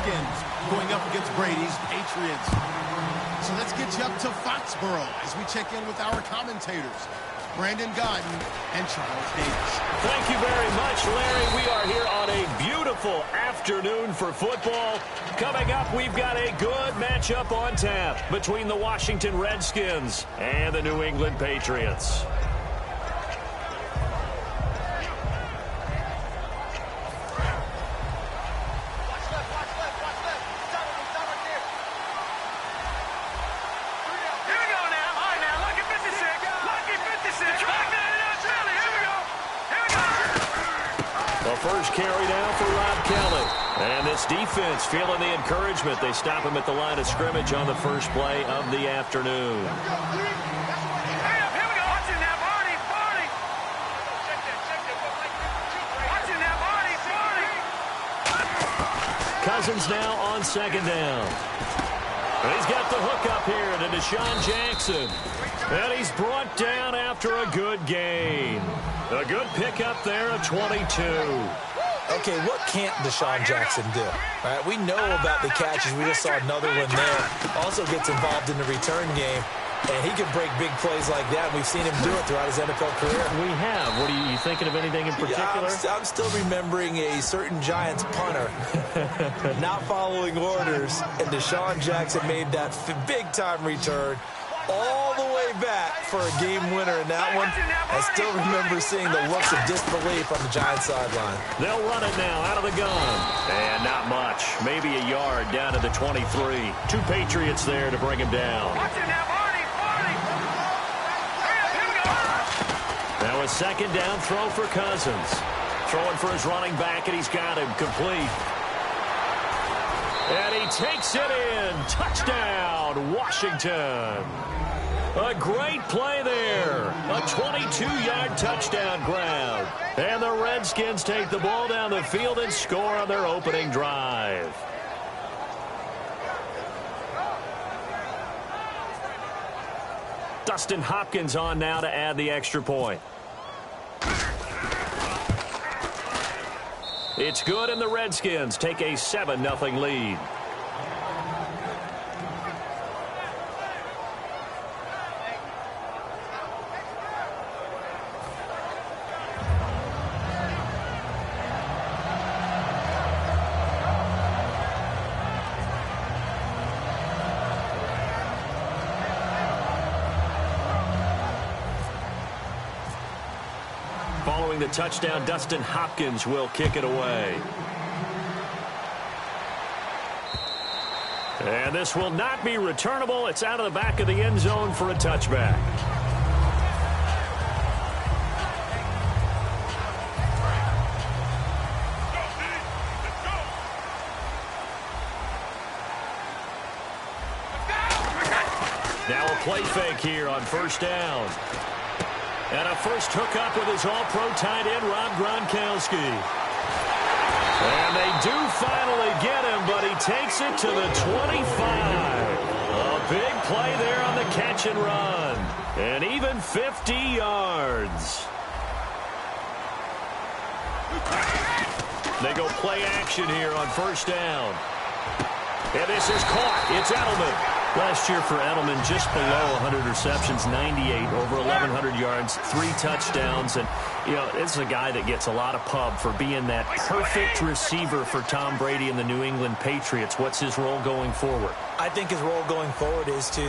Redskins going up against Brady's Patriots. So let's get you up to Foxborough as we check in with our commentators, Brandon Godden and Charles Davis. Thank you very much, Larry. We are here on a beautiful afternoon for football. Coming up, we've got a good matchup on tap between the Washington Redskins and the New England Patriots. First carry now for Rob Kelly. And this defense feeling the encouragement. They stop him at the line of scrimmage on the first play of the afternoon. Cousins now on second down. And he's got the hook up here to Deshaun Jackson. And he's brought down after a good gain. A good pickup there at 22. Okay, what can't Deshaun Jackson do? All right, we know about the catches. We just saw another one there. Also gets involved in the return game. And he can break big plays like that. We've seen him do it throughout his NFL career. We have. What are you thinking of anything in particular? Yeah, I'm still remembering a certain Giants punter not following orders. And Deshaun Jackson made that big-time return all the way back for a game winner in that one. I still remember seeing the looks of disbelief on the Giants sideline. They'll run it now out of the gun. And not much. Maybe a yard down to the 23. Two Patriots there to bring him down. Now a second down throw for Cousins. Throwing for his running back, and he's got him complete. And he takes it in. Touchdown, Washington. A great play there. A 22-yard touchdown grab. And the Redskins take the ball down the field and score on their opening drive. Dustin Hopkins on now to add the extra point. It's good, and the Redskins take a 7-0 lead. Following the touchdown, Dustin Hopkins will kick it away. And this will not be returnable. It's out of the back of the end zone for a touchback. Now a play fake here on first down. And a first hookup with his all-pro tight end, Rob Gronkowski. And they do finally get him, but he takes it to the 25. A big play there on the catch and run. And even 50 yards. They go play action here on first down. And this is caught. It's Edelman. Last year for Edelman, just below 100 receptions, 98, over 1,100 yards, 3 touchdowns. And, you know, this is a guy that gets a lot of pub for being that perfect receiver for Tom Brady and the New England Patriots. What's his role going forward? I think his role going forward is to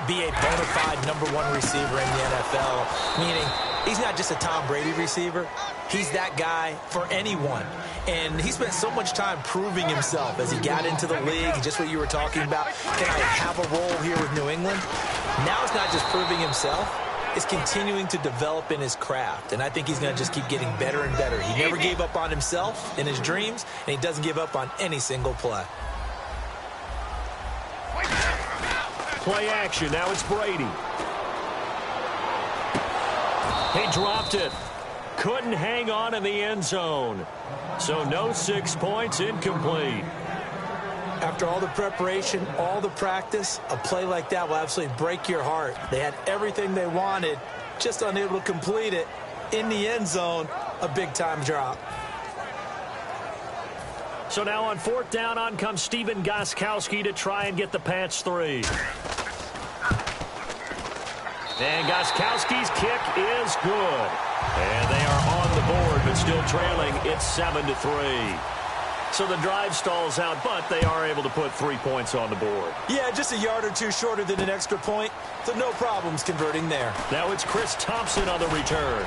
be a bona fide #1 receiver in the NFL, meaning he's not just a Tom Brady receiver. He's that guy for anyone. And he spent so much time proving himself as he got into the league, just what you were talking about. Can I have a role here with New England? Now it's not just proving himself. It's continuing to develop in his craft. And I think he's going to just keep getting better and better. He never gave up on himself in his dreams, and he doesn't give up on any single play. Play action. Now it's Brady. He dropped it. Couldn't hang on in the end zone. So no 6 points, incomplete. After all the preparation, all the practice, a play like that will absolutely break your heart. They had everything they wanted, just unable to complete it. In the end zone, a big-time drop. So now on fourth down, on comes Steven Gostkowski to try and get the Pats 3. And Gostkowski's kick is good. And they are on the board, but still trailing. It's 7-3. So the drive stalls out, but they are able to put 3 points on the board. Yeah, just a yard or two shorter than an extra point, so no problems converting there. Now it's Chris Thompson on the return.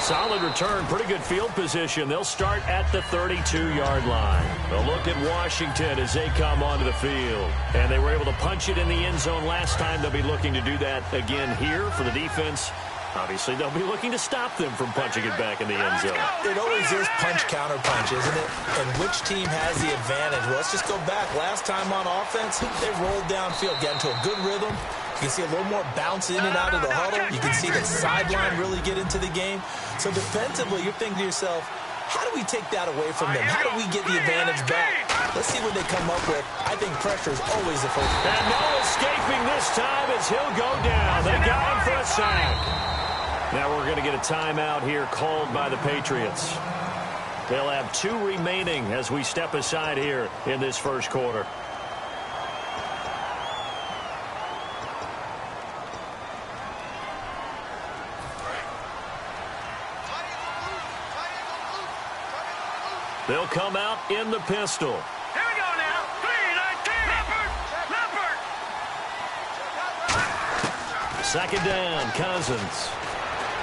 Solid return, pretty good field position. They'll start at the 32-yard line. A look at Washington as they come onto the field. And they were able to punch it in the end zone last time. They'll be looking to do that again here for the defense. Obviously, they'll be looking to stop them from punching it back in the end zone. It always is punch-counter-punch, isn't it? And which team has the advantage? Well, let's just go back. Last time on offense, they rolled downfield, got into a good rhythm. You can see a little more bounce in and out of the huddle. You can see the sideline really get into the game. So defensively, you're thinking to yourself, how do we take that away from them? How do we get the advantage back? Let's see what they come up with. I think pressure is always the first. And no escaping this time as he'll go down. They got him for a sack. Now we're going to get a timeout here called by the Patriots. They'll have 2 remaining as we step aside here in this first quarter. They'll come out in the pistol. Here we go now. 3-19. Leopard. Second down, Cousins.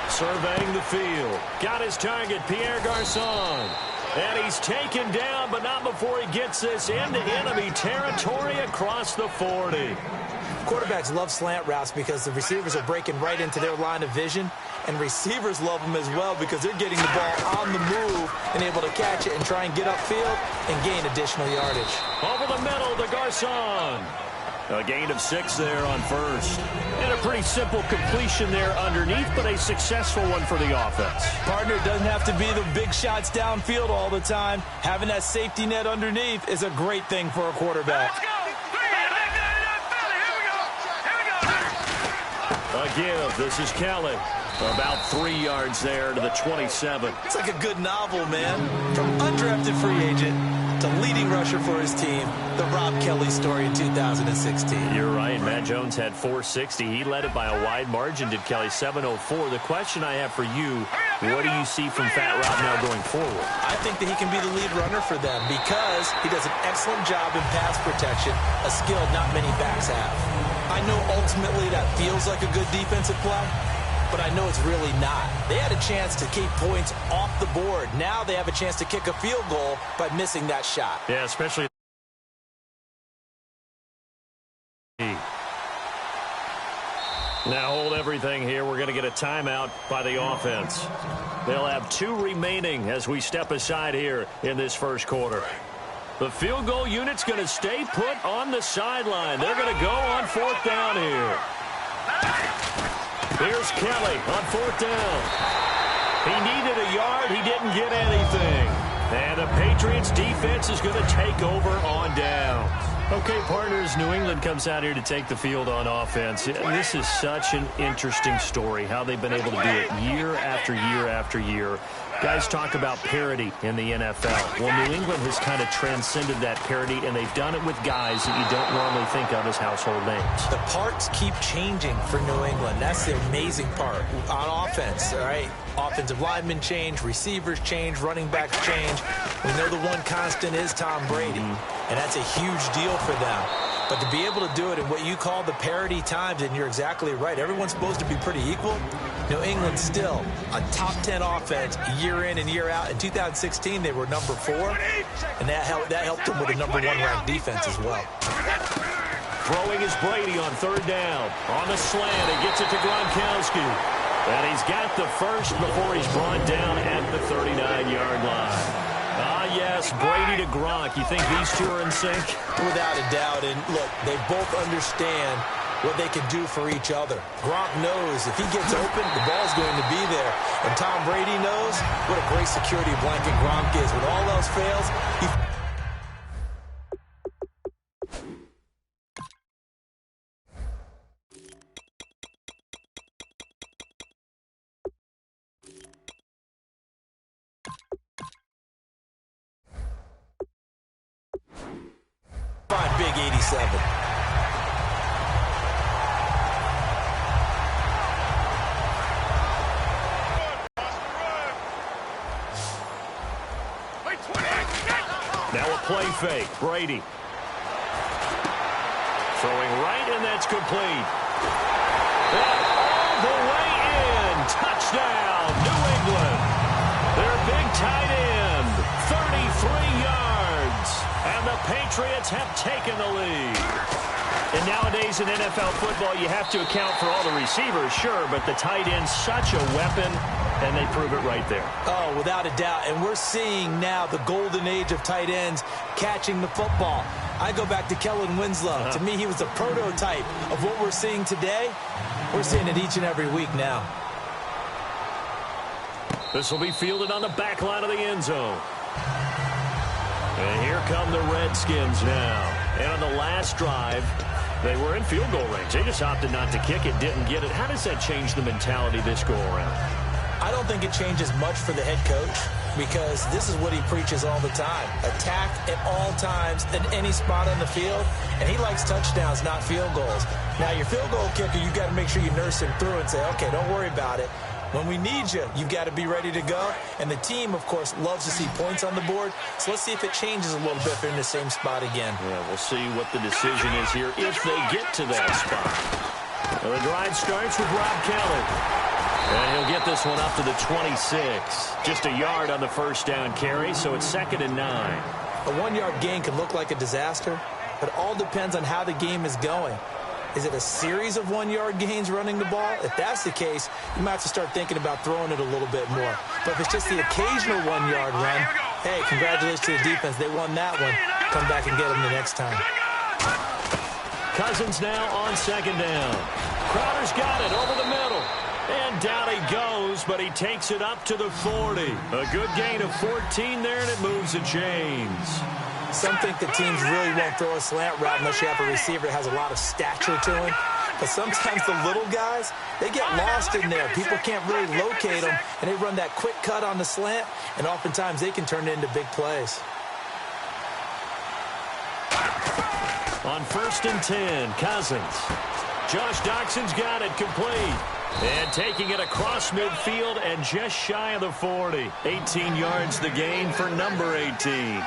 Surveying the field. Got his target, Pierre Garçon. And he's taken down, but not before he gets this into enemy territory across the 40. Quarterbacks love slant routes because the receivers are breaking right into their line of vision. And receivers love them as well because they're getting the ball on the move and able to catch it and try and get upfield and gain additional yardage. Over the middle to Garçon. A gain of 6 there on first. And a pretty simple completion there underneath, but a successful one for the offense. Partner, doesn't have to be the big shots downfield all the time. Having that safety net underneath is a great thing for a quarterback. Let's go. Here we go. A give. This is Kelly. About 3 yards there to the 27. It's like a good novel, man. From undrafted free agent to leading rusher for his team, the Rob Kelly story in 2016. You're right. Matt Jones had 460. He led it by a wide margin, did Kelly, 704. The question I have for you, what do you see from Fat Rob now going forward? I think that he can be the lead runner for them because he does an excellent job in pass protection, a skill not many backs have. I know ultimately that feels like a good defensive play, but I know it's really not. They had a chance to keep points off the board. Now they have a chance to kick a field goal by missing that shot. Yeah, especially. Now hold everything here. We're going to get a timeout by the offense. They'll have 2 remaining as we step aside here in this first quarter. The field goal unit's going to stay put on the sideline. They're going to go on fourth down here. Here's Kelly on fourth down. He needed a yard. He didn't get anything. And the Patriots defense is going to take over on down. Okay, partners, New England comes out here to take the field on offense. This is such an interesting story, how they've been able to do it year after year after year. Guys talk about parity in the NFL. Well, New England has kind of transcended that parity, and they've done it with guys that you don't normally think of as household names. The parts keep changing for New England. That's the amazing part. On offense, all right? Offensive linemen change, receivers change, running backs change. We know the one constant is Tom Brady, and that's a huge deal for them. But to be able to do it in what you call the parity times, and you're exactly right, everyone's supposed to be pretty equal. New England still a top 10 offense year in and year out. In 2016, they were number 4, and that helped them with a number 1 ranked defense as well. Throwing is Brady on third down. On the slant, he gets it to Gronkowski. And he's got the first before he's brought down at the 39-yard line. Ah, yes, Brady to Gronk. You think these two are in sync? Without a doubt. And, look, they both understand what they can do for each other. Gronk knows if he gets open, the ball's going to be there. And Tom Brady knows what a great security blanket Gronk is. When all else fails, he... 87. Now a play fake. Brady. Throwing right, and that's complete. And all the way in. Touchdown, New England. Their big tight end, 33 yards. And the Patriots have taken the lead. And nowadays in NFL football, you have to account for all the receivers, sure, but the tight end's such a weapon, and they prove it right there. Oh, without a doubt. And we're seeing now the golden age of tight ends catching the football. I go back to Kellen Winslow. To me, he was a prototype of what we're seeing today. We're seeing it each and every week now. This will be fielded on the back line of the end zone. And here come the Redskins now. And on the last drive, they were in field goal range. They just opted not to kick it, didn't get it. How does that change the mentality this go around? I don't think it changes much for the head coach because this is what he preaches all the time. Attack at all times in any spot on the field, and he likes touchdowns, not field goals. Now, your field goal kicker, you've got to make sure you nurse him through and say, okay, don't worry about it. When we need you, you've got to be ready to go. And the team, of course, loves to see points on the board. So let's see if it changes a little bit if they're in the same spot again. Yeah, we'll see what the decision is here if they get to that spot. Well, the drive starts with Rob Kelly. And he'll get this one up to the 26. Just a yard on the first down carry, so it's 2nd and 9. A 1-yard gain can look like a disaster, but it all depends on how the game is going. Is it a series of 1-yard gains running the ball? If that's the case, you might have to start thinking about throwing it a little bit more. But if it's just the occasional 1-yard run, hey, congratulations to the defense. They won that one. Come back and get them the next time. Cousins now on 2nd down. Crowder's got it over the middle. And down he goes, but he takes it up to the 40. A good gain of 14 there, and it moves the chains. Some think the teams really won't throw a slant route unless you have a receiver that has a lot of stature to him. But sometimes the little guys, they get lost in there. People can't really locate them, and they run that quick cut on the slant, and oftentimes they can turn it into big plays. On 1st and 10, Cousins. Josh Doxson's got it complete. And taking it across midfield and just shy of the 40. 18 yards the gain for number 18.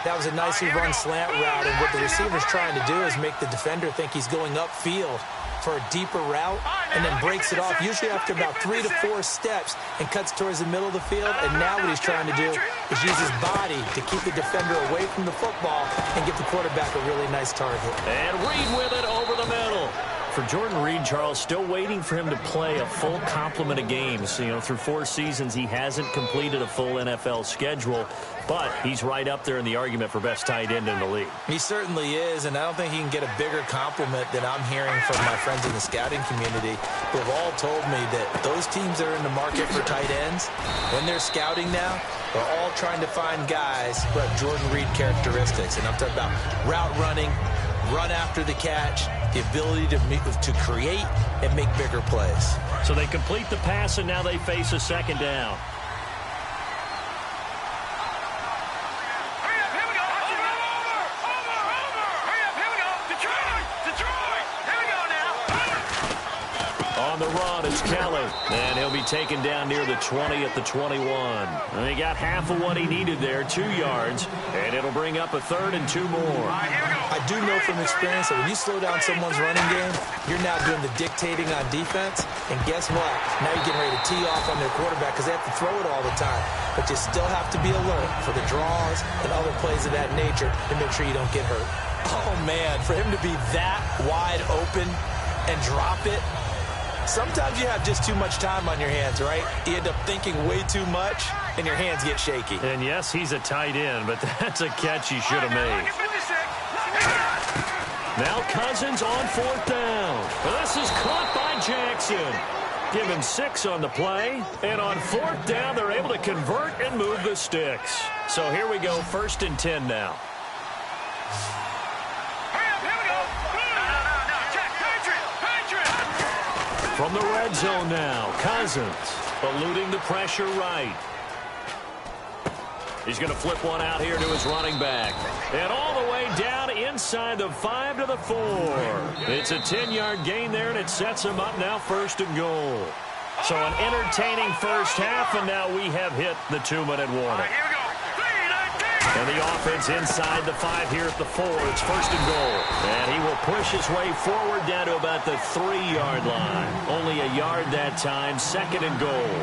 That was a nicely run slant route, and what the receiver's trying to do is make the defender think he's going upfield for a deeper route and then breaks it off, usually after about 3 to 4 steps, and cuts towards the middle of the field. And now what he's trying to do is use his body to keep the defender away from the football and give the quarterback a really nice target. And Reed with it over the middle. For Jordan Reed, Charles, still waiting for him to play a full complement of games. You know, through 4 seasons, he hasn't completed a full NFL schedule, but he's right up there in the argument for best tight end in the league. He certainly is, and I don't think he can get a bigger compliment than I'm hearing from my friends in the scouting community who have all told me that those teams that are in the market for tight ends, when they're scouting now, they're all trying to find guys who have Jordan Reed characteristics. And I'm talking about route running, run after the catch, the ability to create and make bigger plays. So they complete the pass, and now they face a 2nd down. On the run, it's Kelly. And he'll be taken down near the 20 at the 21. And he got half of what he needed there, 2 yards. And it'll bring up a 3rd and 2 more. I do know from experience that when you slow down someone's running game, you're now doing the dictating on defense. And guess what? Now you're getting ready to tee off on their quarterback because they have to throw it all the time. But you still have to be alert for the draws and other plays of that nature to make sure you don't get hurt. Oh, man, for him to be that wide open and drop it, sometimes you have just too much time on your hands, right? You end up thinking way too much, and your hands get shaky. And yes, he's a tight end, but that's a catch he should have made. Now Cousins on 4th down. This is caught by Jackson. Give him 6 on the play. And on 4th down, they're able to convert and move the sticks. So here we go, 1st and 10 now. From the red zone now, Cousins eluding the pressure right. He's going to flip one out here to his running back. And all the way down inside inside the 5 to the 4. It's a 10-yard gain there, and it sets them up now 1st and goal. So an entertaining first half, and now we have hit the 2-minute warning. And the offense inside the 5 here at the 4. It's 1st and goal. And he will push his way forward down to about the 3-yard line. Only a yard that time, 2nd and goal.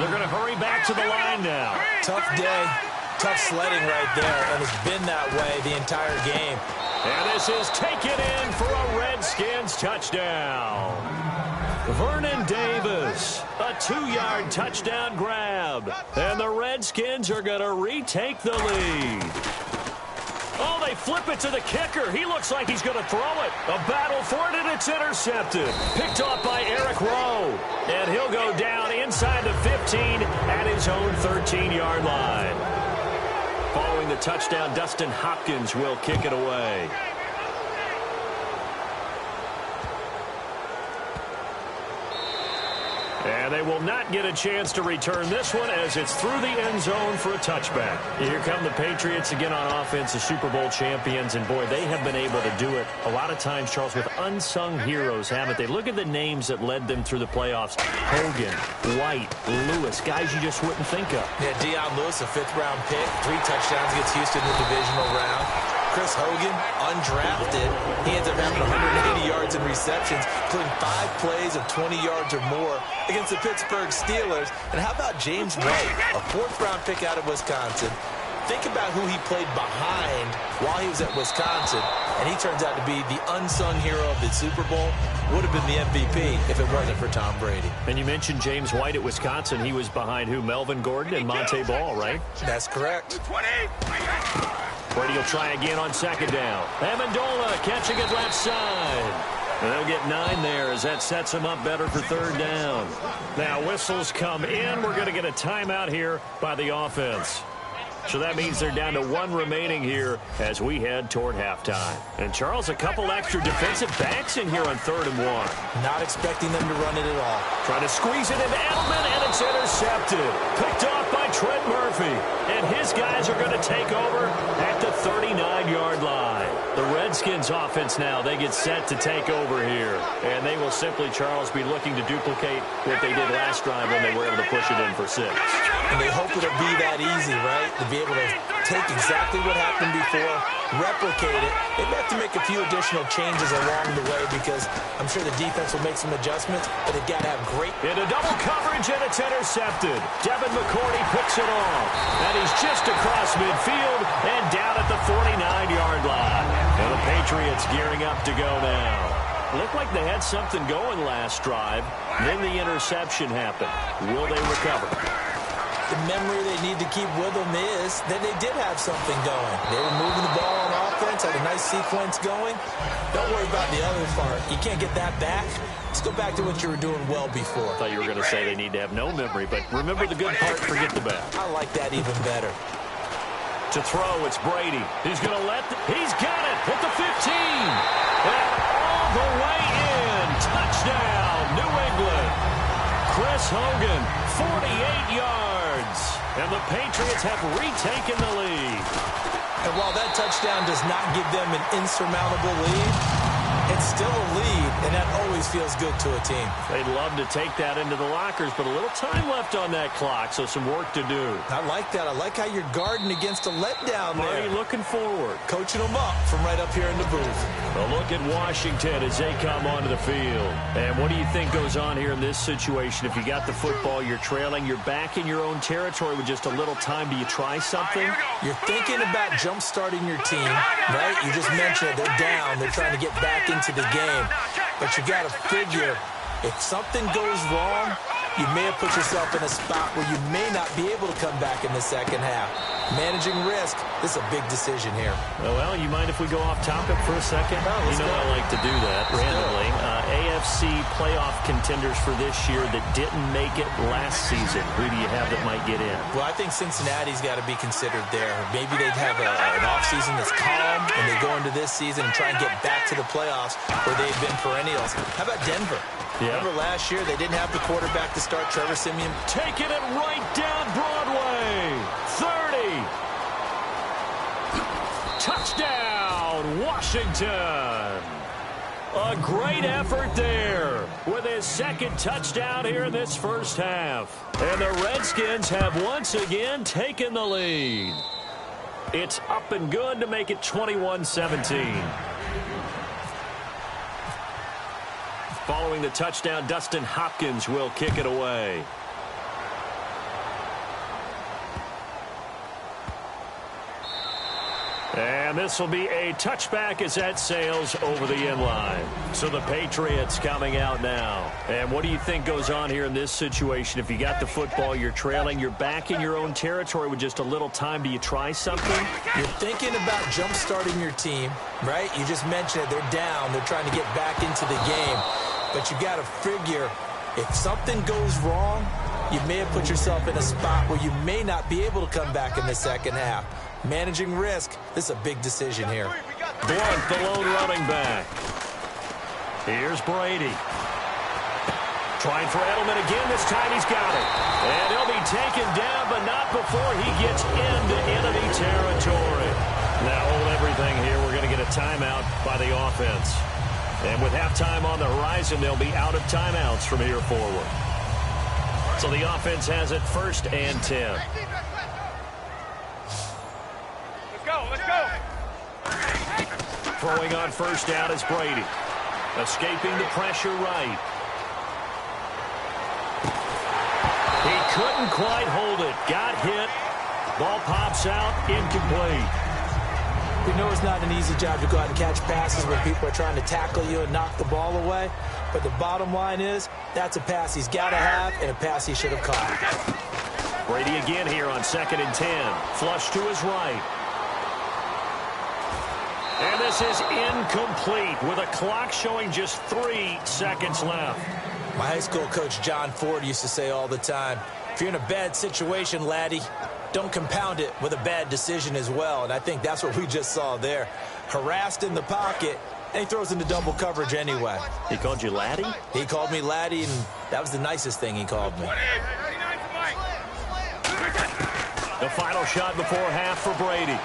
They're going to hurry back to the line now. Tough day, tough sledding right there, and it's been that way the entire game. And this is taken in for a Redskins touchdown. Vernon Davis, a 2-yard touchdown grab. And the Redskins are going to retake the lead. Oh, they flip it to the kicker. He looks like he's going to throw it. A battle for it, and it's intercepted. Picked off by Eric Rowe. And he'll go down inside the 15 at his own 13-yard line. Following the touchdown, Dustin Hopkins will kick it away. And they will not get a chance to return this one as it's through the end zone for a touchback. Here come the Patriots again on offense, the Super Bowl champions. And, boy, they have been able to do it a lot of times, Charles, with unsung heroes, haven't they? Look at the names that led them through the playoffs. Hogan, White, Lewis, guys you just wouldn't think of. Yeah, Deion Lewis, a 5th-round pick, 3 touchdowns against Houston in the divisional round. Chris Hogan, undrafted. He ends up having 180 yards in receptions, including 5 plays of 20 yards or more against the Pittsburgh Steelers. And how about James White, a 4th-round pick out of Wisconsin? Think about who he played behind while he was at Wisconsin, and he turns out to be the unsung hero of the Super Bowl. Would have been the MVP if it wasn't for Tom Brady. And you mentioned James White at Wisconsin. He was behind who? Melvin Gordon and Monte Ball, right? That's correct. Brady will try again on 2nd down. Amendola catching it left side. And they'll get 9 there as that sets him up better for 3rd down. Now whistles come in. We're going to get a timeout here by the offense. So that means they're down to 1 remaining here as we head toward halftime. And, Charles, a couple extra defensive backs in here on 3rd and 1. Not expecting them to run it at all. Trying to squeeze it into Edelman, and it's intercepted. Picked off by Trent Murphy. And his guys are going to take over at the 39-yard line. The Redskins offense now, they get set to take over here. And they will simply, Charles, be looking to duplicate what they did last drive when they were able to push it in for 6. And they hope it'll be that easy, right? To be able to take exactly what happened before, replicate it. They may have to make a few additional changes along the way because I'm sure the defense will make some adjustments, but they've got to have great... Into double coverage, and it's intercepted. Devin McCourty picks it off. And he's just across midfield and down at the 49-yard line. And the Patriots gearing up to go now. Looked like they had something going last drive. Then the interception happened. Will they recover? The memory they need to keep with them is that they did have something going. They were moving the ball on offense, had a nice sequence going. Don't worry about the other part. You can't get that back. Let's go back to what you were doing well before. I thought you were going to say they need to have no memory, but remember the good part, forget the bad. I like that even better. To throw, it's Brady. He's going to he's got it at the 15. And all the way in. Touchdown, New England. Chris Hogan, 48 yards. And the Patriots have retaken the lead. And while that touchdown does not give them an insurmountable lead, it's still a lead, and that always feels good to a team. They'd love to take that into the lockers, but a little time left on that clock, so some work to do. I like that. I like how you're guarding against a letdown there. Marty looking forward. Coaching them up from right up here in the booth. A look at Washington as they come onto the field. And what do you think goes on here in this situation? If you got the football, you're trailing, you're back in your own territory with just a little time. Do you try something? You're thinking about jump-starting your team, right? You just mentioned it. They're down. They're trying to get back into the game. But you got to figure, if something goes wrong, you may have put yourself in a spot where you may not be able to come back in the second half. Managing risk, this is a big decision here. Well, you mind if we go off topic for a second? You know I like to do that randomly. AFC playoff contenders for this year that didn't make it last season. Who do you have that might get in? Well, I think Cincinnati's got to be considered there. Maybe they'd have an offseason that's calm, and they go into this season and try and get back to the playoffs where they've been perennials. How about Denver? Yeah. Remember last year they didn't have the quarterback to start, Trevor Siemian? Taking it right down Broadway. 30. Touchdown, touchdown, Washington. A great effort there with his second touchdown here in this first half. And the Redskins have once again taken the lead. It's up and good to make it 21-17. Following the touchdown, Dustin Hopkins will kick it away. And this will be a touchback as that sails over the end line. So the Patriots coming out now. And what do you think goes on here in this situation? If you got the football, you're trailing, you're back in your own territory with just a little time. Do you try something? You're thinking about jump-starting your team, right? You just mentioned it. They're down. They're trying to get back into the game. But you got to figure if something goes wrong, you may have put yourself in a spot where you may not be able to come back in the second half. Managing risk, this is a big decision here. Blunt, the lone running back. Here's Brady. Trying for Edelman again. This time he's got it. And he'll be taken down, but not before he gets into enemy territory. Now hold everything here. We're going to get a timeout by the offense. And with halftime on the horizon, they'll be out of timeouts from here forward. So the offense has it 1st and 10. Let's go. Throwing on first down is Brady. Escaping the pressure right. He couldn't quite hold it. Got hit. Ball pops out. Incomplete. We know it's not an easy job to go out and catch passes when people are trying to tackle you and knock the ball away. But the bottom line is, that's a pass he's got to have and a pass he should have caught. Brady again here on 2nd and 10. Flush to his right. And this is incomplete with a clock showing just 3 seconds left. My high school coach, John Ford, used to say all the time, if you're in a bad situation, laddie, don't compound it with a bad decision as well. And I think that's what we just saw there. Harassed in the pocket, and he throws into double coverage anyway. He called you laddie? He called me laddie, and that was the nicest thing he called me. The final shot before half for Brady.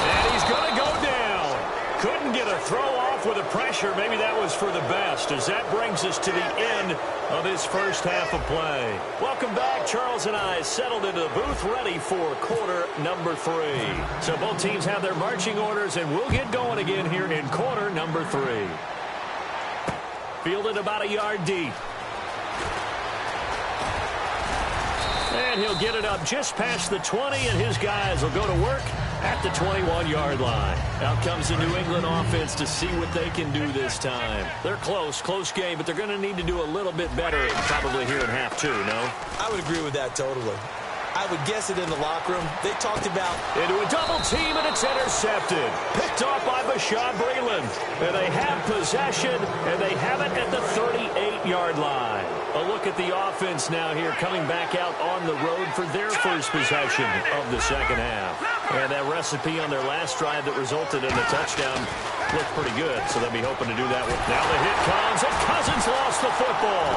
And he's going to go down. Couldn't get a throw off with the pressure. Maybe that was for the best, as that brings us to the end of this first half of play. Welcome back. Charles and I settled into the booth ready for quarter number 3. So both teams have their marching orders, and we'll get going again here in quarter number 3. Fielded about a yard deep. And he'll get it up just past the 20, and his guys will go to work at the 21-yard line. Out comes the New England offense to see what they can do this time. They're close game, but they're going to need to do a little bit better probably here in half 2, no? I would agree with that totally. I would guess it in the locker room. They talked about... Into a double team, and it's intercepted. Picked off by Bashaud Breeland. And they have possession, and they have it at the 38-yard line. A look at the offense now here, coming back out on the road for their first possession of the second half. And that recipe on their last drive that resulted in the touchdown looked pretty good, so they'll be hoping to do that. Now the hit comes, and Cousins lost the football.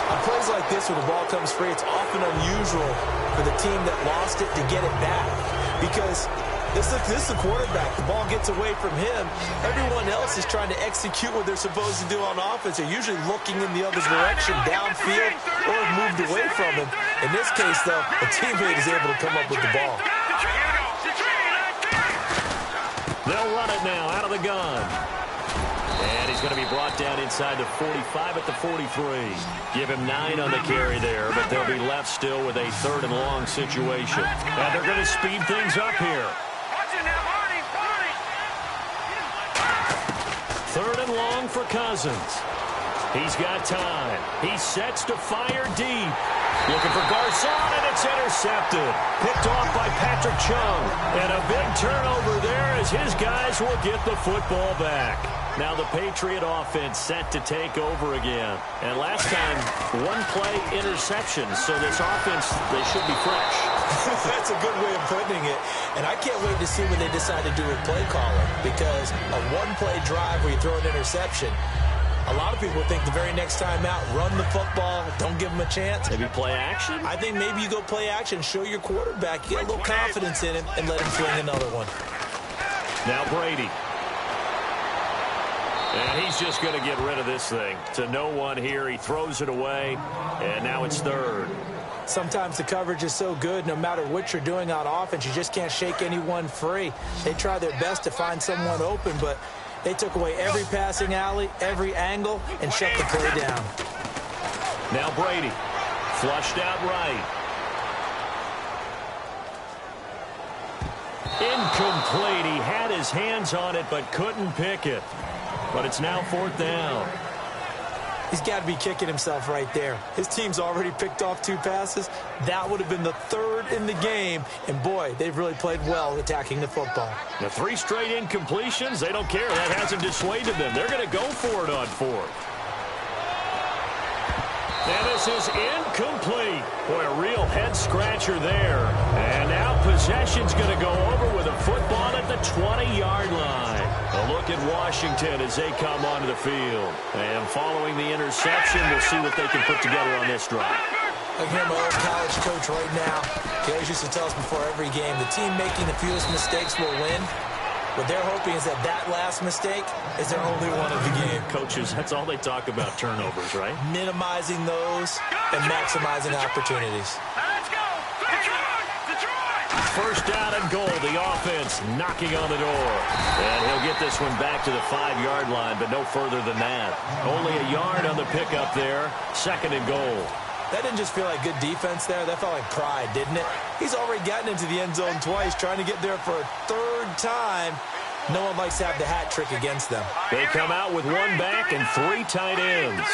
On plays like this, when the ball comes free, it's often unusual for the team that lost it to get it back. Because this is the quarterback. The ball gets away from him. Everyone else is trying to execute what they're supposed to do on offense. They're usually looking in the other direction, downfield, or have moved away from him. In this case, though, a teammate is able to come up with the ball. They'll run it now out of the gun. And he's going to be brought down inside the 45 at the 43. Give him 9 on the carry there, but they'll be left still with a 3rd and long situation. And they're going to speed things up here. 3rd and long for Cousins. He's got time. He sets to fire deep. Looking for Garcon, and it's intercepted. Picked off by Patrick Chung. And a big turnover there as his guys will get the football back. Now the Patriot offense set to take over again. And last time, 1-play interception. So this offense, they should be fresh. That's a good way of putting it. And I can't wait to see what they decide to do with play calling. Because a 1-play drive where you throw an interception, A lot of people think the very next time out, run the football, don't give him a chance. Maybe play action? I think maybe you go play action, show your quarterback, get a little confidence in him, and let him fling another one. Now Brady. And he's just going to get rid of this thing. To no one here. He throws it away, and now it's third. Sometimes the coverage is so good, no matter what you're doing on offense, you just can't shake anyone free. They try their best to find someone open, but they took away every passing alley, every angle, and shut the play down. Now Brady, flushed out right. Incomplete. He had his hands on it, but couldn't pick it. But it's now fourth down. He's got to be kicking himself right there. His team's already picked off 2 passes. That would have been the 3rd in the game. And, boy, they've really played well attacking the football. The 3 straight incompletions, they don't care. That hasn't dissuaded them. They're going to go for it on 4th. And this is incomplete. Boy, a real head-scratcher there. And now possession's going to go over with a football at the 20-yard line. A look at Washington as they come onto the field. And following the interception, we'll see what they can put together on this drive. I hear my old college coach right now. He always used to tell us before every game, the team making the fewest mistakes will win. What they're hoping is that last mistake is their only one of the game. Coaches, that's all they talk about, turnovers, right? Minimizing those and maximizing opportunities. Let's go! Detroit! First down and goal. The offense knocking on the door. And he'll get this one back to the 5-yard line, but no further than that. Only a yard on the pickup there. 2nd and goal. That didn't just feel like good defense there. That felt like pride, didn't it? He's already gotten into the end zone twice, trying to get there for a 3rd time. No one likes to have the hat trick against them. They come out with 1 back and 3 tight ends.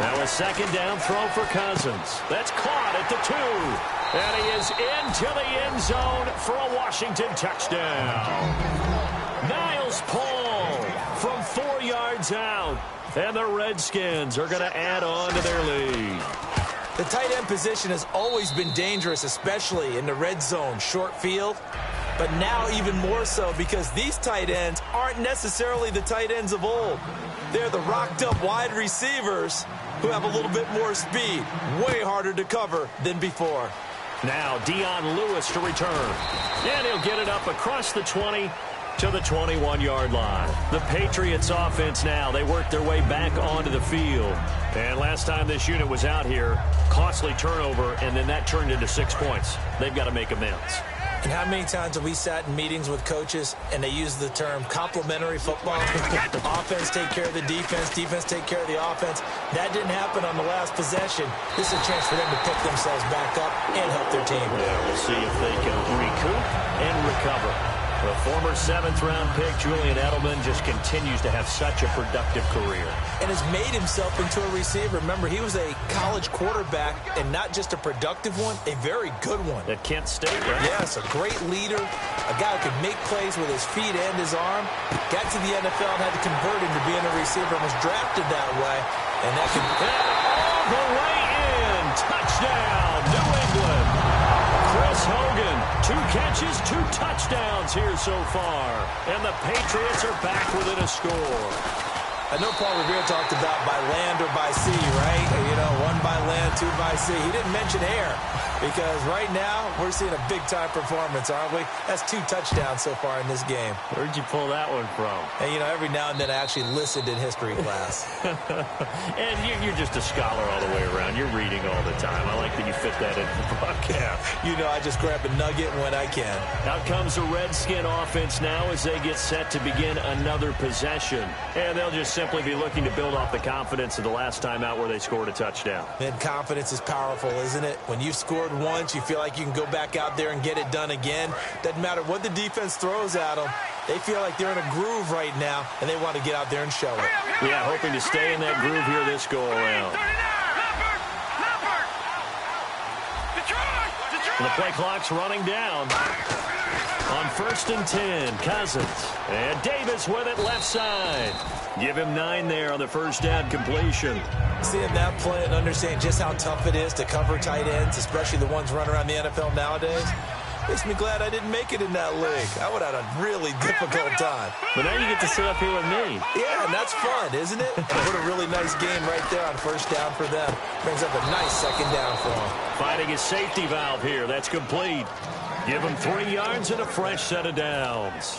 Now a 2nd down throw for Cousins. That's caught at the 2. And he is into the end zone for a Washington touchdown. Niles Paul from 4 yards out. And the Redskins are going to add on to their lead. The tight end position has always been dangerous, especially in the red zone, short field. But now even more so because these tight ends aren't necessarily the tight ends of old. They're the rocked-up wide receivers who have a little bit more speed. Way harder to cover than before. Now Dion Lewis to return. And he'll get it up across the 20 to the 21-yard line. The Patriots offense now, they work their way back onto the field. And last time this unit was out here, costly turnover, and then that turned into 6 points. They've got to make amends. And how many times have we sat in meetings with coaches and they use the term complementary football? Offense take care of the defense, defense take care of the offense. That didn't happen on the last possession. This is a chance for them to pick themselves back up and help their team. Yeah, we'll see if they can recoup and recover. The former 7th-round pick, Julian Edelman, just continues to have such a productive career. And has made himself into a receiver. Remember, he was a college quarterback, and not just a productive one, a very good one. At Kent State, right? Yes, a great leader, a guy who could make plays with his feet and his arm. Got to the NFL and had to convert him to being a receiver and was drafted that way. And that could... all the way in. Touchdown, New England. Chris Hogan, 2 catches, 2 touchdowns here so far. And the Patriots are back within a score. I know Paul Revere talked about by land or by sea, right? You know, 1 by land, 2 by sea. He didn't mention air because right now we're seeing a big-time performance, aren't we? That's 2 touchdowns so far in this game. Where'd you pull that one from? And, you know, every now and then I actually listened in history class. And you're just a scholar all the way around. You're reading all the time. I like that you fit that into the broadcast. You know, I just grab a nugget when I can. Out comes the Redskin offense now as they get set to begin another possession. And they'll just simply be looking to build off the confidence of the last time out where they scored a touchdown. And confidence is powerful, isn't it? When you've scored once, you feel like you can go back out there and get it done again. Doesn't matter what the defense throws at them. They feel like they're in a groove right now, and they want to get out there and show it. Yeah, hoping to stay in that groove here this go-around. And the play clock's running down. On 1st and 10, Cousins. And Davis with it left side. Give him 9 there on the first down completion. Seeing that play and understanding just how tough it is to cover tight ends, especially the ones running around the NFL nowadays. Makes me glad I didn't make it in that league. I would have had a really difficult time. But now you get to sit up here with me. Yeah, and that's fun, isn't it? And what a really nice game right there on first down for them. Brings up a nice second down for them. Finding his safety valve here. That's complete. Give him 3 yards and a fresh set of downs.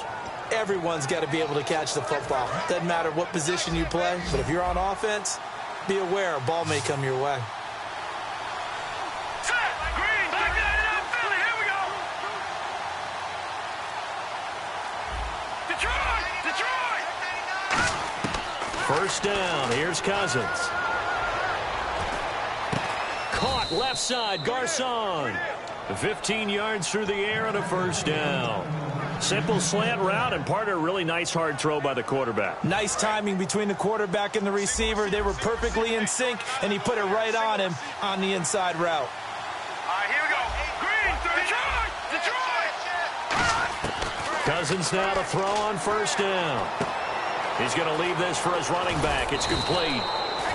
Everyone's got to be able to catch the football. Doesn't matter what position you play, but if you're on offense, be aware a ball may come your way. First down. Here's Cousins. Caught left side. Garcon. 15 yards through the air and a first down. Simple slant route and part of a really nice hard throw by the quarterback. Nice timing between the quarterback and the receiver. They were perfectly in sync, and he put it right on him on the inside route. All right, here we go. Green, Detroit! Cousins now to throw on first down. He's going to leave this for his running back. It's complete.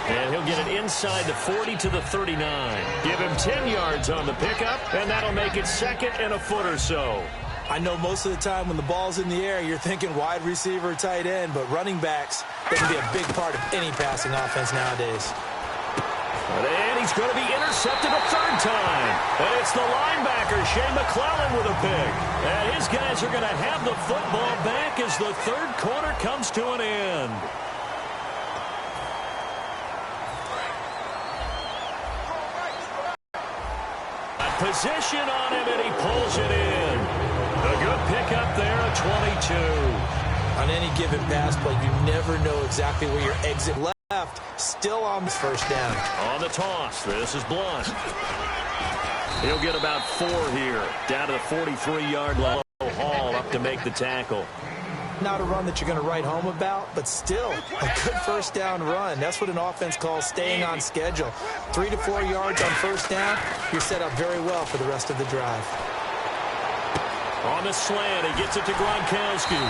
And he'll get it inside the 40 to the 39. Give him 10 yards on the pickup, and that'll make it second and a foot or so. I know most of the time when the ball's in the air, you're thinking wide receiver, tight end, but running backs, they can be a big part of any passing offense nowadays. And he's going to be intercepted a third time. And it's the linebacker, Shea McClellan, with a pick. And his guys are going to have the football back as the third quarter comes to an end. Position on him, and he pulls it in. A good pickup there at 22. On any given pass play, you never know exactly where your exit left. Still on this first down. On the toss, this is Blunt. He'll get about 4 here. Down to the 43-yard line. Hall up to make the tackle. Not a run that you're going to write home about, but still a good first down run. That's what an offense calls staying on schedule. 3 to 4 yards on first down, you're set up very well for the rest of the drive. On the slant, he gets it to Gronkowski.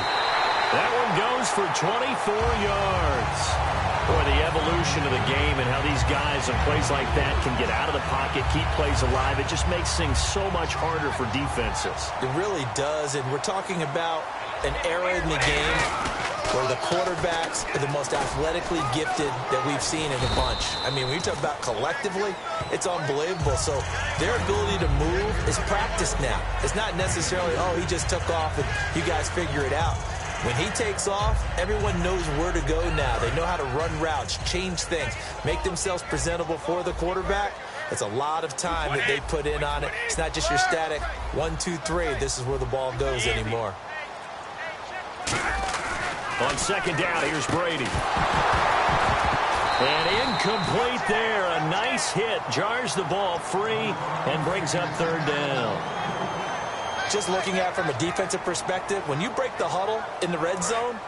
That one goes for 24 yards. Boy, the evolution of the game and how these guys in plays like that can get out of the pocket, keep plays alive, it just makes things so much harder for defenses. It really does, and we're talking about an era in the game where the quarterbacks are the most athletically gifted that we've seen in a bunch. I mean, when you talk about collectively, it's unbelievable. So their ability to move is practiced now. It's not necessarily, oh, he just took off and you guys figure it out. When he takes off, everyone knows where to go now. They know how to run routes, change things, make themselves presentable for the quarterback. It's a lot of time that they put in on it. It's not just your static 1, 2, 3. This is where the ball goes anymore. On second down, here's Brady. And incomplete there. A nice hit. Jars the ball free and brings up third down. Just looking at it from a defensive perspective, when you break the huddle in the red zone,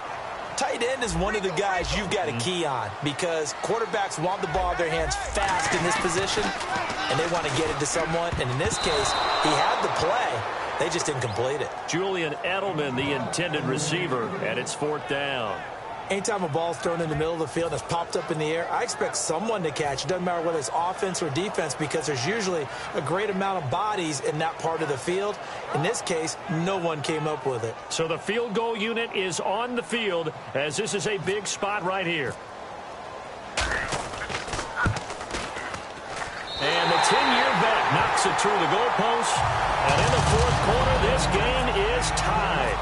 tight end is one of the guys you've got to key on because quarterbacks want the ball in their hands fast in this position, and they want to get it to someone. And in this case, he had the play. They just didn't complete it. Julian Edelman, the intended receiver, and it's fourth down. Anytime a ball's thrown in the middle of the field and it's popped up in the air, I expect someone to catch. It doesn't matter whether it's offense or defense because there's usually a great amount of bodies in that part of the field. In this case, no one came up with it. So the field goal unit is on the field as this is a big spot right here. And the 10-year vet knocks it through the goalpost. And in the fourth quarter, this game is tied.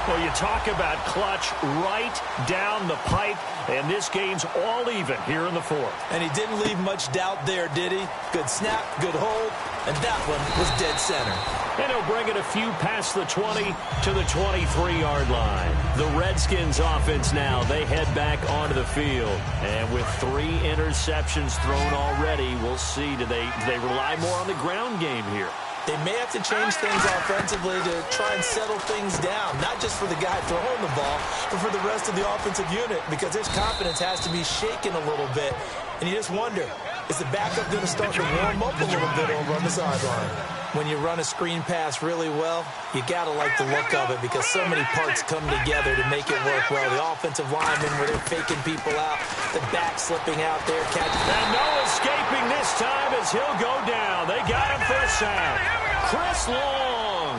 Well, you talk about clutch right down the pipe, and this game's all even here in the fourth. And he didn't leave much doubt there, did he? Good snap, good hold, and that one was dead center. And he'll bring it a few past the 20 to the 23-yard line. The Redskins offense now, they head back onto the field. And with 3 interceptions thrown already, we'll see, do they rely more on the ground game here? They may have to change things offensively to try and settle things down, not just for the guy throwing the ball, but for the rest of the offensive unit, because his confidence has to be shaken a little bit. And you just wonder, is the backup going to start to warm up a little bit over on the sideline? When you run a screen pass really well, you got to like the look of it because so many parts come together to make it work well. The offensive linemen where they're faking people out, the back slipping out there. And no escaping this time as he'll go down. They got him for a sack. Chris Long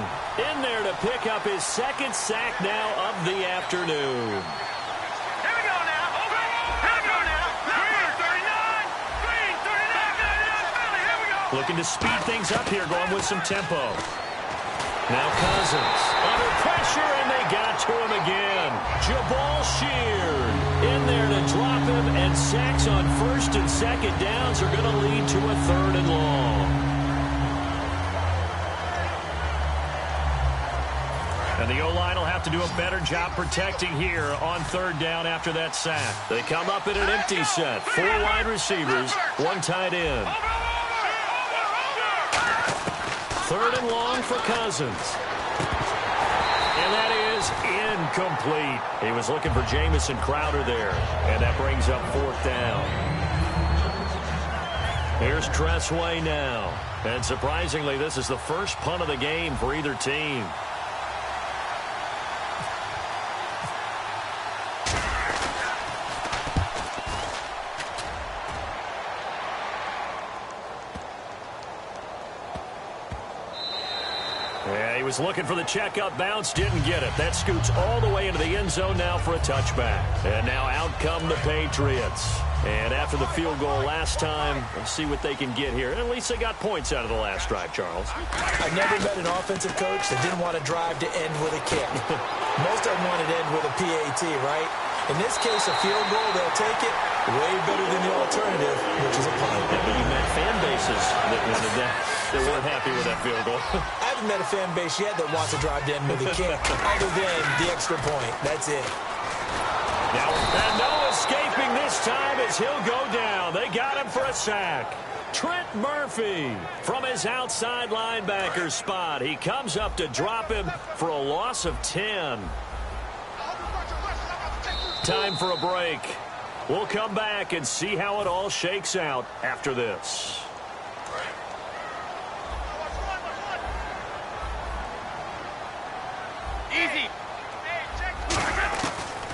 pick up his second sack now of the afternoon. Here we go now. Over. Here we go now. Green, 39. Green, 39. Here we go. Looking to speed things up here, going with some tempo. Now Cousins under pressure, and they got to him again. Jabal Sheard in there to drop him, and sacks on first and second downs are going to lead to a third and long. And the O-line will have to do a better job protecting here on third down after that sack. They come up in an empty set. 4 wide receivers, 1 tight end. Third and long for Cousins. And that is incomplete. He was looking for Jamison Crowder there. And that brings up 4th down. Here's Tressway now. And surprisingly, this is the first punt of the game for either team. Yeah, he was looking for the checkup bounce, didn't get it. That scoots all the way into the end zone now for a touchback. And now out come the Patriots. And after the field goal last time, we'll see what they can get here. At least they got points out of the last drive, Charles. I've never met an offensive coach that didn't want to drive to end with a kick. Most of them wanted to end with a PAT, right? In this case, a field goal, they'll take it way better than the alternative, which is a punt. Yeah, but you met fan bases that weren't happy with that field goal. I haven't met a fan base yet that wants to drive to end with a kick, other than the extra point. That's it. Now, and no escaping this time as he'll go down. They got him for a sack. Trent Murphy from his outside linebacker spot. He comes up to drop him for a loss of 10. Time for a break. We'll come back and see how it all shakes out after this. Easy.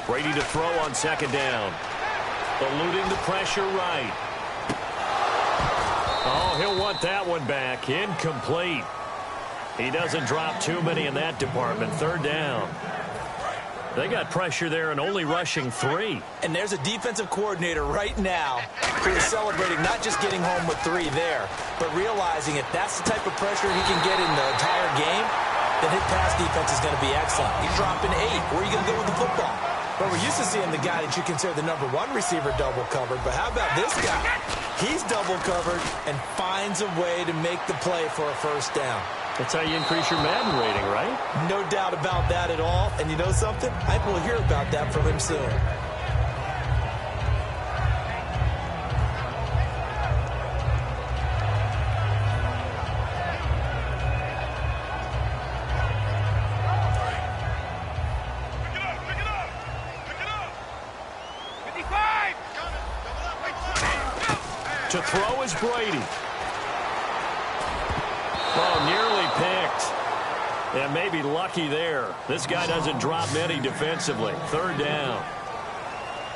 Brady to throw on second down. Eluding the pressure right. Oh, he'll want that one back. Incomplete. He doesn't drop too many in that department. Third down. They got pressure there and only rushing 3. And there's a defensive coordinator right now who is celebrating not just getting home with 3 there, but realizing if that's the type of pressure he can get in the entire game, then his pass defense is going to be excellent. He's dropping 8. Where are you going to go with the football? But we're used to seeing the guy that you consider the #1 receiver double covered. But how about this guy? He's double covered and finds a way to make the play for a first down. That's how you increase your Madden rating, right? No doubt about that at all. And you know something? I think we'll hear about that from him soon. To throw is Brady. Oh, nearly picked. And maybe lucky there. This guy doesn't drop many defensively. Third down.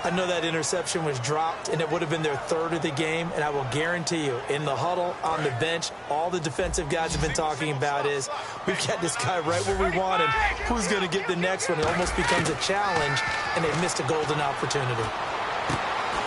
I know that interception was dropped, and it would have been their 3rd of the game. And I will guarantee you, in the huddle, on the bench, all the defensive guys have been talking about is, we've got this guy right where we want him. Who's going to get the next one? It almost becomes a challenge, and they've missed a golden opportunity.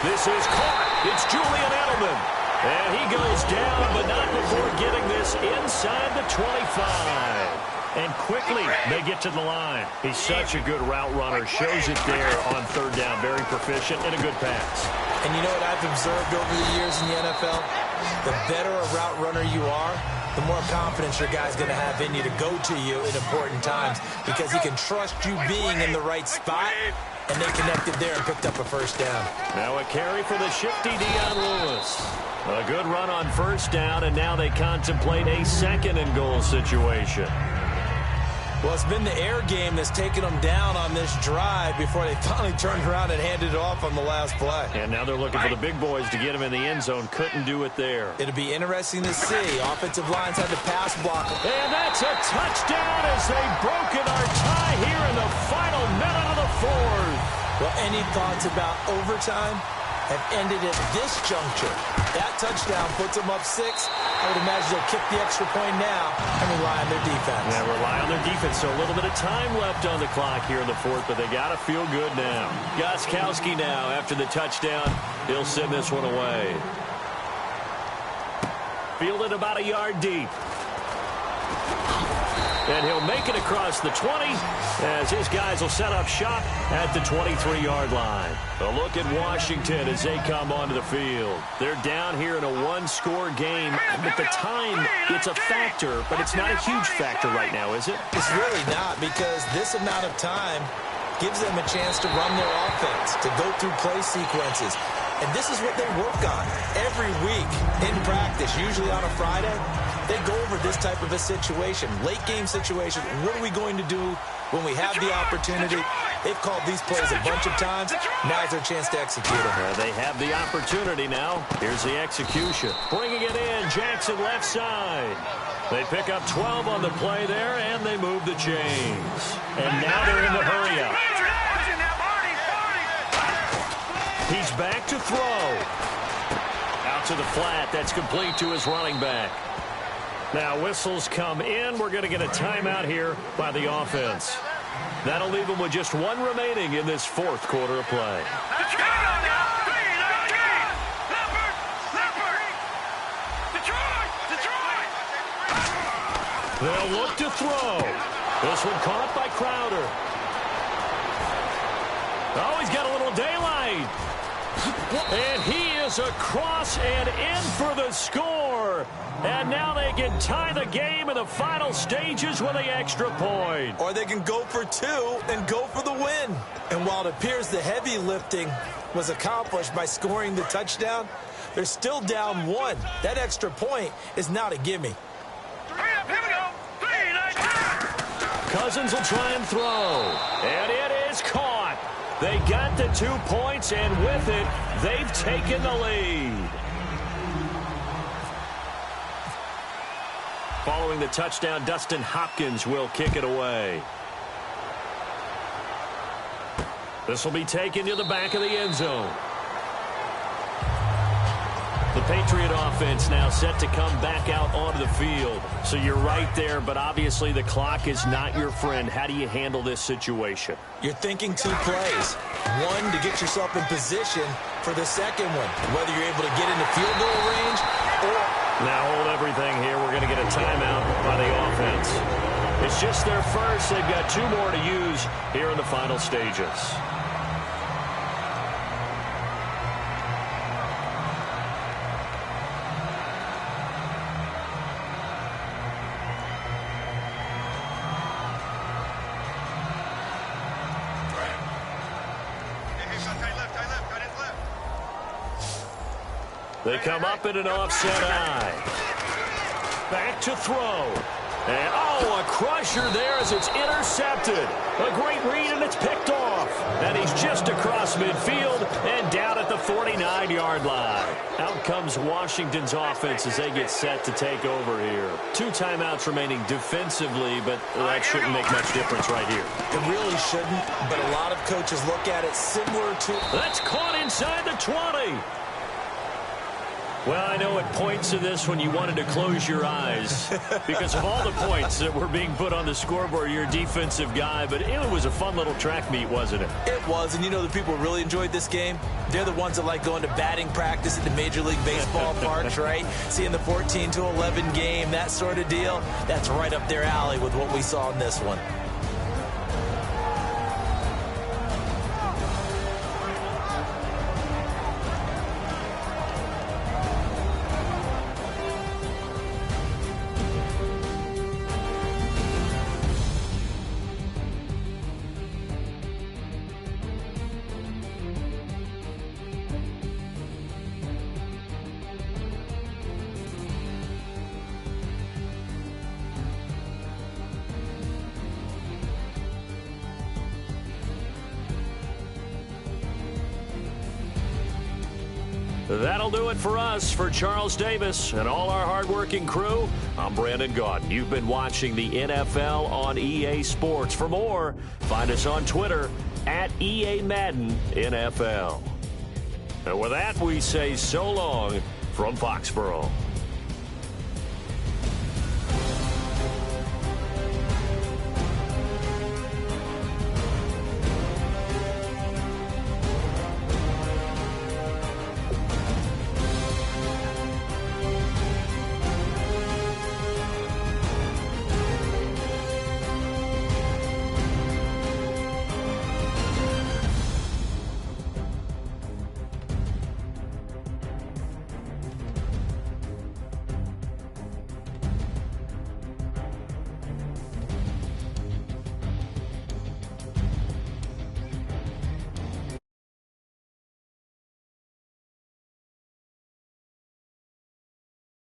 This is caught. It's Julian Edelman. And he goes down, but not before getting this inside the 25. And quickly, they get to the line. He's such a good route runner. Shows it there on third down. Very proficient and a good pass. And you know what I've observed over the years in the NFL? The better a route runner you are, the more confidence your guy's going to have in you to go to you in important times, because he can trust you being in the right spot. And they connected there and picked up a first down. Now a carry for the shifty Dion Lewis. A good run on first down, and now they contemplate a 2nd and goal situation. Well, it's been the air game that's taken them down on this drive before they finally turned around and handed it off on the last play. And now they're looking for the big boys to get him in the end zone. Couldn't do it there. It'll be interesting to see. Offensive lines had to pass block. And that's a touchdown as they've broken our tie here in the final minute of the 4th. Well, any thoughts about overtime? have ended at this juncture. That touchdown puts them up 6. I would imagine they'll kick the extra point now and rely on their defense. Yeah, rely on their defense. So a little bit of time left on the clock here in the fourth, but they got to feel good now. Gostkowski now, after the touchdown, he'll send this one away. Fielded about a yard deep. And he'll make it across the 20 as his guys will set up shop at the 23-yard line. A look at Washington as they come onto the field. They're down here in a one-score game. But the time, it's a factor, but it's not a huge factor right now, is it? It's really not, because this amount of time gives them a chance to run their offense, to go through play sequences. And this is what they work on every week in practice, usually on a Friday. They go over this type of a situation, late game situation. What are we going to do when we have the opportunity? They've called these plays a bunch of times. Now's their chance to execute them. They have the opportunity now. Here's the execution. Bringing it in, Jackson left side. They pick up 12 on the play there, and they move the chains. And now they're in the hurry-up. He's back to throw. Out to the flat. That's complete to his running back. Now whistles come in. We're going to get a timeout here by the offense. That'll leave them with just one remaining in this fourth quarter of play. They'll look to throw. This one caught by Crowder. Oh, he's got a little daylight. And he is across and in for the score. And now they can tie the game in the final stages with the extra point. Or they can go for 2 and go for the win. And while it appears the heavy lifting was accomplished by scoring the touchdown, they're still down 1. That extra point is not a gimme. Cousins will try and throw. And it is caught. They got the 2 points, and with it, they've taken the lead. Following the touchdown, Dustin Hopkins will kick it away. This will be taken to the back of the end zone. The Patriot offense now set to come back out onto the field. So you're right there, but obviously the clock is not your friend. How do you handle this situation? You're thinking 2 plays. One, to get yourself in position for the second one, whether you're able to get into field goal range or... Now hold everything here. We're going to get a timeout by the offense. It's just their first. They've got 2 more to use here in the final stages. They come up in an offset eye. Back to throw. And, oh, a crusher there as it's intercepted. A great read, and it's picked off. And he's just across midfield and down at the 49-yard line. Out comes Washington's offense as they get set to take over here. 2 timeouts remaining defensively, but that shouldn't make much difference right here. It really shouldn't, but a lot of coaches look at it similar to... That's caught inside the 20. Well, I know at points of this when you wanted to close your eyes because of all the points that were being put on the scoreboard. You're a defensive guy, but it was a fun little track meet, wasn't it? It was, and you know the people who really enjoyed this game? They're the ones that like going to batting practice at the Major League Baseball parks, right? Seeing the 14-11 game, that sort of deal. That's right up their alley with what we saw in this one. That'll do it for us. For Charles Davis and all our hardworking crew, I'm Brandon Gaudin. You've been watching the NFL on EA Sports. For more, find us on Twitter at EA Madden NFL. And with that, we say so long from Foxborough.